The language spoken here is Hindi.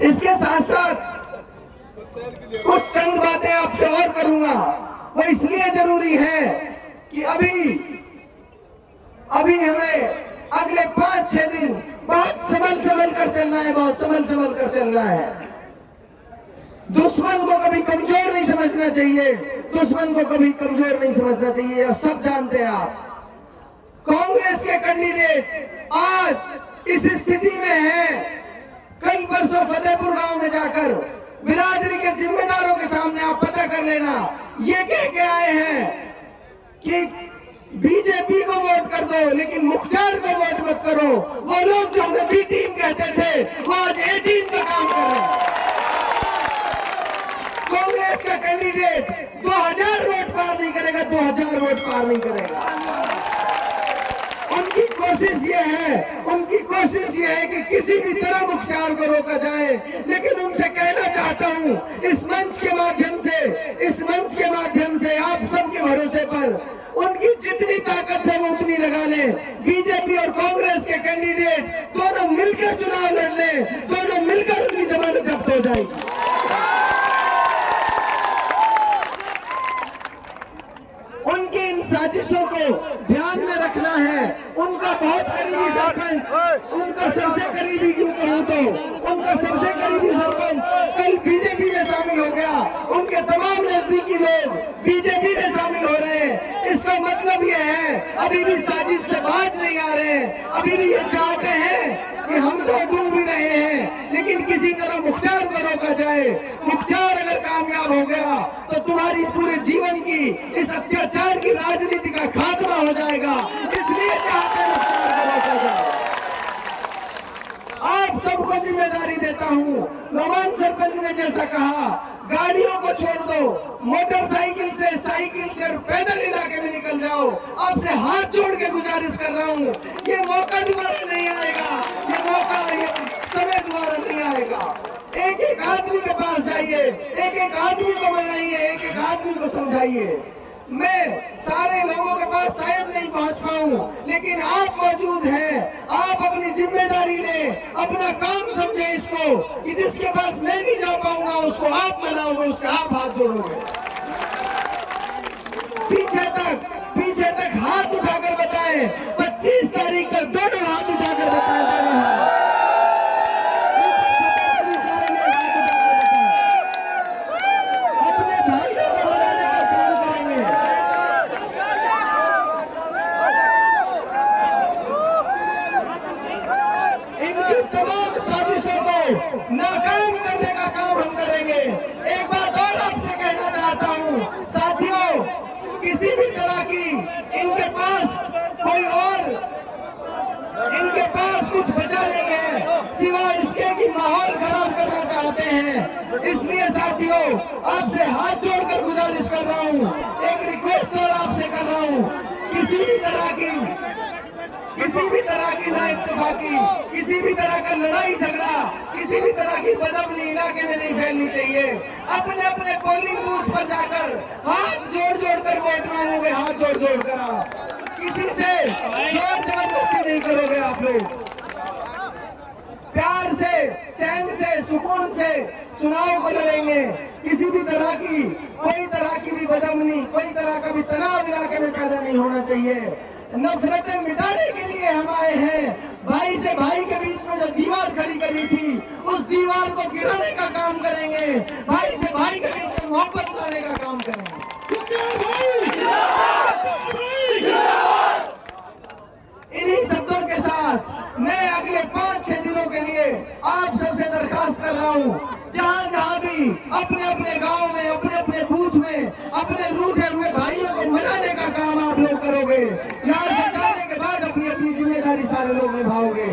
इसके साथ साथ कुछ चंद बातें आपसे और करूंगा। वो इसलिए जरूरी है कि अभी हमें अगले 5-6 दिन बहुत संभल कर चलना है, बहुत संभल कर चलना है। दुश्मन को कभी कमजोर नहीं समझना चाहिए, दुश्मन को कभी कमजोर नहीं समझना चाहिए। आप सब जानते हैं। आप कांग्रेस के कैंडिडेट आज इस स्थिति में हैं, कल परसों फतेहपुर गांव में जाकर बिरादरी के जिम्मेदारों के सामने आप पता कर लेना, ये कह के आए हैं कि बीजेपी को वोट कर दो लेकिन मुख्तार को वोट मत करो। वो लोग जो हमें बी टीम कहते थे वो आज ए टीम का काम कर रहे हैं। कांग्रेस का कैंडिडेट 2000 वोट पार नहीं करेगा, 2000 वोट पार नहीं करेगा। उनकी कोशिश ये है कि किसी भी तरह मुख्तार को रोका जाए। लेकिन उनसे कहना चाहता हूं, इस मंच के माध्यम से आप सबके भरोसे पर उनकी जितनी ताकत है वो उतनी लगा लें। बीजेपी और कांग्रेस के कैंडिडेट दोनों मिलकर चुनाव लड़ लें, दोनों मिलकर उनकी जमानत जब्त हो जाएगी। उनकी इन साजिशों को ध्यान में रखना है। उनका बहुत करीबी सरपंच, उनका सबसे करीबी क्यों कहूं तो उनका सबसे करीबी सरपंच कल बीजेपी में शामिल हो गया। उनके तमाम नजदीकी लोग बीजेपी में शामिल हो रहे हैं। इसका मतलब यह है अभी भी साजिश से बाज नहीं आ रहे हैं, अभी भी ये चाहते हैं कि हम तो डूब भी रहे हैं लेकिन किसी तरह मुख्तार को रोका जाए। मुख्तार अगर कामयाब हो गया तो तुम्हारी पूरे जीवन की इस अत्याचार की राजनीति का खात्मा हो जाएगा। इसलिए चाहते हैं मुख्तार को रोका जाए। आप सबको जिम्मेदारी देता हूं। नौमान सरपंच ने जैसा कहा, गाड़ियों को छोड़ दो, मोटरसाइकिल से, साइकिल से और पैदल इलाके में निकल जाओ। आपसे हाथ जोड़ के गुजारिश कर रहा हूं, ये मौका दोबारा नहीं आएगा, ये समय दोबारा नहीं आएगा। एक एक आदमी के पास जाइए, एक एक आदमी को मनाइए, एक एक आदमी को समझाइए। मैं सारे लोगों के पास शायद नहीं पहुंच पाऊं, लेकिन आप मौजूद हैं। आप अपनी जिम्मेदारी लें, अपना काम समझे इसको कि जिसके पास मैं नहीं जा पाऊंगा उसको आप मनाओगे, उसका आप हाथ जोड़ोगे। पीछे तक हाथ उठाकर बताएं, 25 तारीख तक दोनों हाथ उठाकर बताएं, दोनों हाथ। नाकाम करने का काम हम करेंगे। एक बात और आपसे कहना चाहता हूं साथियों, किसी भी तरह की इनके पास कुछ बचा नहीं है सिवाय इसके कि माहौल खराब करना चाहते हैं। इसलिए साथियों आपसे हाथ जोड़कर गुजारिश कर रहा हूं, एक रिक्वेस्ट और आपसे कर रहा हूं, किसी भी तरह की नाइत्तेफाकी, किसी भी तरह का लड़ाई झगड़ा, किसी भी तरह की बदअमनी इलाके में नहीं फैलनी चाहिए। अपने अपने पोलिंग बूथ पर जाकर हाथ जोड़ कर वोट मांगोगे, हाथ जोड़ कर। आप किसी से जोर जबरदस्ती नहीं करोगे। आप लोग प्यार से, चैन से, सुकून से चुनाव को लड़ेंगे। किसी भी तरह की कोई तरह की भी बदअमनी, कोई तरह का भी तनाव इलाके में पैदा नहीं होना चाहिए। नफरतें मिटाने के लिए हम आए हैं। भाई से भाई के बीच में जो दीवार खड़ी करी थी उस दीवार को गिराने का काम करेंगे। भाई से भाई के बीच में मोहब्बत लाने का काम करेंगे। इन्हीं शब्दों के साथ मैं अगले 5-6 दिनों के लिए आप सबसे दरखास्त कर रहा हूँ, जहाँ भी अपने अपने गांव में, अपने अपने बूथ में अपने रूठे हुए भाइयों को मनाने का काम आप लोग करोगे। यहाँ से जाने के बाद अपनी अपनी जिम्मेदारी सारे लोग निभाओगे।